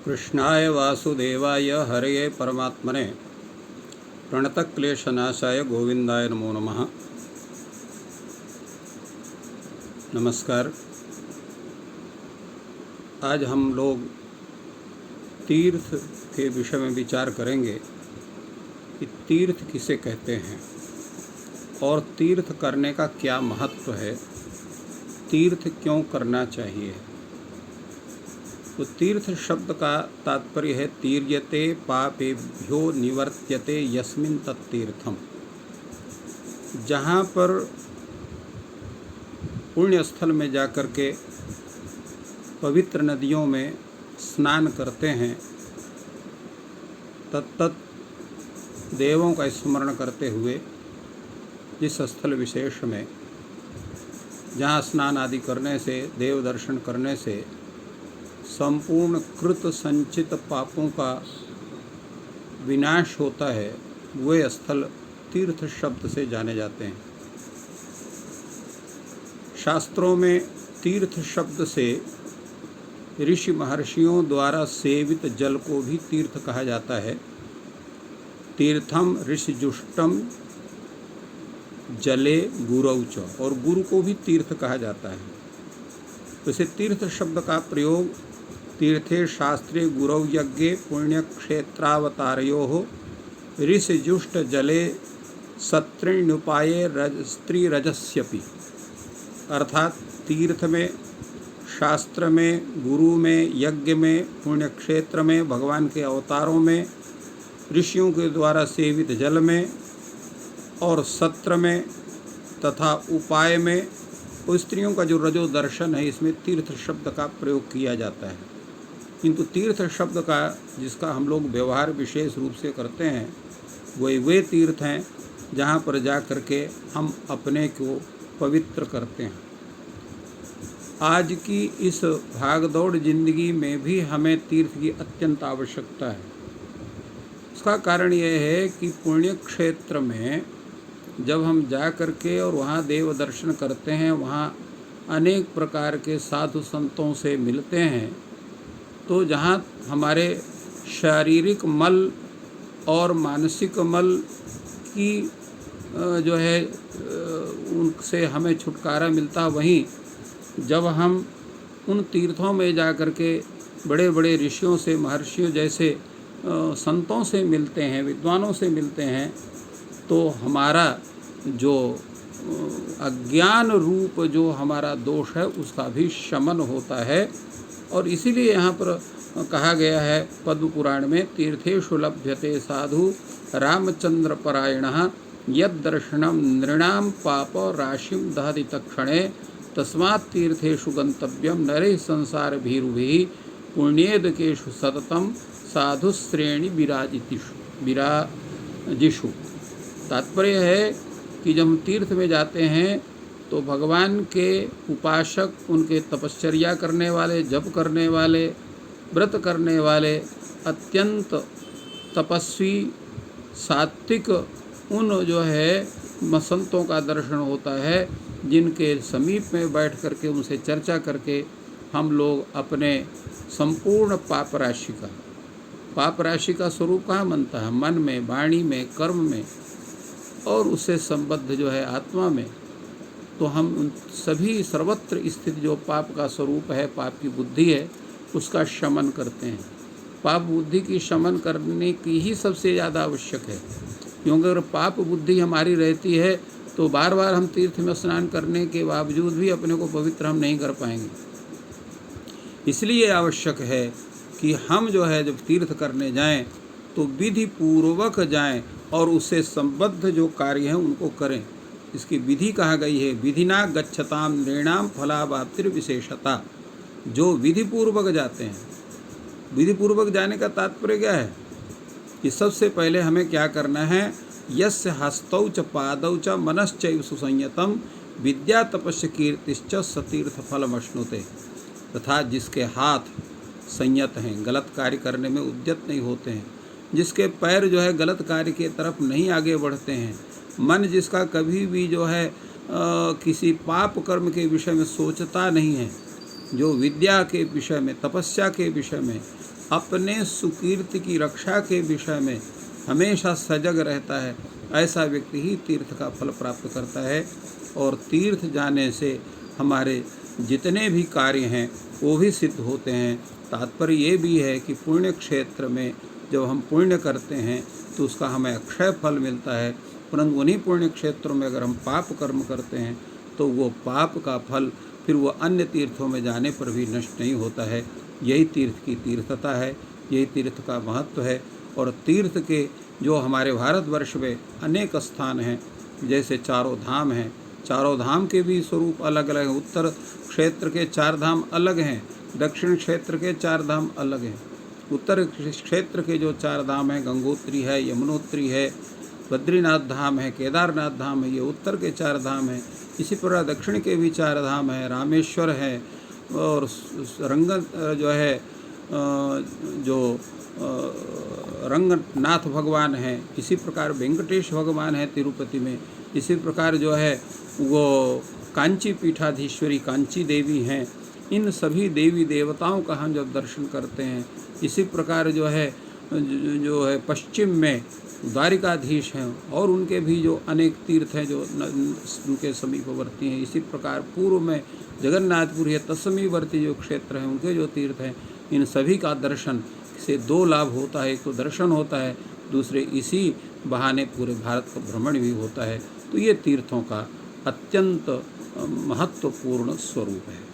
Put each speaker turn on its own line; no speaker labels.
कृष्णाय वासुदेवाय हरये परमात्मने प्रणतक्लेशनाशाय गोविंदाय नमो नमः। नमस्कार। आज हम लोग तीर्थ के विषय में विचार करेंगे कि तीर्थ किसे कहते हैं और तीर्थ करने का क्या महत्व है, तीर्थ क्यों करना चाहिए। तो तीर्थ शब्द का तात्पर्य है तीर्यते पापेभ्यो निवर्त्यते यस्मिन् तत्तीर्थम। जहाँ पर पुण्य स्थल में जाकर के पवित्र नदियों में स्नान करते हैं, तत्त देवों का स्मरण करते हुए जिस स्थल विशेष में जहाँ स्नान आदि करने से, देव दर्शन करने से संपूर्ण कृत संचित पापों का विनाश होता है, वे स्थल तीर्थ शब्द से जाने जाते हैं। शास्त्रों में तीर्थ शब्द से ऋषि महर्षियों द्वारा सेवित जल को भी तीर्थ कहा जाता है। तीर्थम ऋषिजुष्टम जले गुरौच, और गुरु को भी तीर्थ कहा जाता है। वैसे तीर्थ शब्द का प्रयोग तीर्थे शास्त्रे गुरौ यज्ञे पुण्यक्षेत्रावतारयोः ऋषिजुष्ट जले सत्रिण्युपाये स्त्रीरजस्यपि, अर्थात तीर्थ में, शास्त्र में, गुरु में, यज्ञ में, पुण्यक्षेत्र में, भगवान के अवतारों में, ऋषियों के द्वारा सेवित जल में और सत्र में तथा उपाय में, उस स्त्रियों का जो रजो दर्शन है, इसमें तीर्थ शब्द का प्रयोग किया जाता है। किंतु तीर्थ शब्द का जिसका हम लोग व्यवहार विशेष रूप से करते हैं, वे तीर्थ हैं जहाँ पर जा कर के हम अपने को पवित्र करते हैं। आज की इस भागदौड़ जिंदगी में भी हमें तीर्थ की अत्यंत आवश्यकता है। इसका कारण यह है कि पुण्य क्षेत्र में जब हम जा कर के और वहाँ देव दर्शन करते हैं, वहाँ अनेक प्रकार के साधु संतों से मिलते हैं, तो जहाँ हमारे शारीरिक मल और मानसिक मल की जो है उनसे हमें छुटकारा मिलता, वहीं जब हम उन तीर्थों में जा कर के बड़े बड़े ऋषियों से, महर्षियों जैसे संतों से मिलते हैं, विद्वानों से मिलते हैं, तो हमारा जो अज्ञान रूप जो हमारा दोष है उसका भी शमन होता है। और इसीलिए यहाँ पर कहा गया है पद्म पुराण में, तीर्थेषु लभ्यते साधु रामचंद्र परायणः यद दर्शनम नृणाम पाप राशिम दहति तत्क्षणे तस्मात् तीर्थेषु गंतव्यम नरे संसार भीरुभिः पुण्येदकेषु सततम साधुश्रेणी विराजिषु। तात्पर्य है कि जब हम तीर्थ में जाते हैं तो भगवान के उपासक, उनके तपश्चर्या करने वाले, जप करने वाले, व्रत करने वाले, अत्यंत तपस्वी सात्विक उन जो है संतों का दर्शन होता है, जिनके समीप में बैठ करके उनसे चर्चा करके हम लोग अपने संपूर्ण पाप राशि का स्वरूप कहाँ बनता है? मन में, वाणी में, कर्म में और उससे संबद्ध जो है आत्मा में। तो हम उन सभी सर्वत्र स्थित जो पाप का स्वरूप है, पाप की बुद्धि है, उसका शमन करते हैं। पाप बुद्धि की शमन करने की ही सबसे ज़्यादा आवश्यक है, क्योंकि अगर पाप बुद्धि हमारी रहती है तो बार बार हम तीर्थ में स्नान करने के बावजूद भी अपने को पवित्र हम नहीं कर पाएंगे। इसलिए आवश्यक है कि हम जो है जब तीर्थ करने जाएं तो विधि पूर्वक जाएं और उससे संबद्ध जो कार्य हैं उनको करें। इसकी विधि कहा गई है, विधिना गच्छताम नृणाम फलावाप्तिर विशेषता। जो विधि पूर्वक जाते हैं, विधि पूर्वक जाने का तात्पर्य क्या है कि सबसे पहले हमें क्या करना है? यस्य हस्तौ च पादौ च मनश्चैव सुसंयतम विद्या तपस्य कीर्तिश्च सतीर्थ फलमश्नुते। तथा जिसके हाथ संयत हैं, गलत कार्य करने में उद्यत नहीं होते हैं, जिसके पैर जो है गलत कार्य की तरफ नहीं आगे बढ़ते हैं, मन जिसका कभी भी जो है किसी पाप कर्म के विषय में सोचता नहीं है, जो विद्या के विषय में, तपस्या के विषय में अपने सुकीर्ति की रक्षा के विषय में हमेशा सजग रहता है, ऐसा व्यक्ति ही तीर्थ का फल प्राप्त करता है। और तीर्थ जाने से हमारे जितने भी कार्य हैं वो भी सिद्ध होते हैं। तात्पर्य ये भी है कि पुण्य क्षेत्र में जब हम पुण्य करते हैं तो उसका हमें अक्षय फल मिलता है, परंतु उन्हीं पुण्य क्षेत्रों में अगर हम पाप कर्म करते हैं तो वो पाप का फल फिर वो अन्य तीर्थों में जाने पर भी नष्ट नहीं होता है। यही तीर्थ की तीर्थता है, यही तीर्थ का महत्व है। और तीर्थ के जो हमारे भारतवर्ष में अनेक स्थान हैं, जैसे चारों धाम हैं, चारों धाम के भी स्वरूप अलग अलग हैं। उत्तर क्षेत्र के 4 धाम अलग हैं, दक्षिण क्षेत्र के 4 धाम अलग हैं। उत्तर क्षेत्र के जो 4 धाम हैं, गंगोत्री है, यमुनोत्री है, बद्रीनाथ धाम है, केदारनाथ धाम है, ये उत्तर के 4 धाम हैं। इसी प्रकार दक्षिण के भी 4 धाम हैं, रामेश्वर है और रंग जो है जो रंगनाथ भगवान हैं। इसी प्रकार वेंकटेश भगवान है तिरुपति में। इसी प्रकार जो है वो कांची पीठाधीश्वरी कांची देवी हैं। इन सभी देवी देवताओं का हम जब दर्शन करते हैं, इसी प्रकार जो है पश्चिम में द्वारिकाधीश हैं और उनके भी जो अनेक तीर्थ हैं जो उनके समीपवर्ती हैं। इसी प्रकार पूर्व में जगन्नाथपुर या तत्समीवर्ती जो क्षेत्र हैं उनके जो तीर्थ हैं, इन सभी का दर्शन से 2 लाभ होता है। एक तो दर्शन होता है, दूसरे इसी बहाने पूरे भारत का भ्रमण भी होता है। तो ये तीर्थों का अत्यंत महत्वपूर्ण स्वरूप है।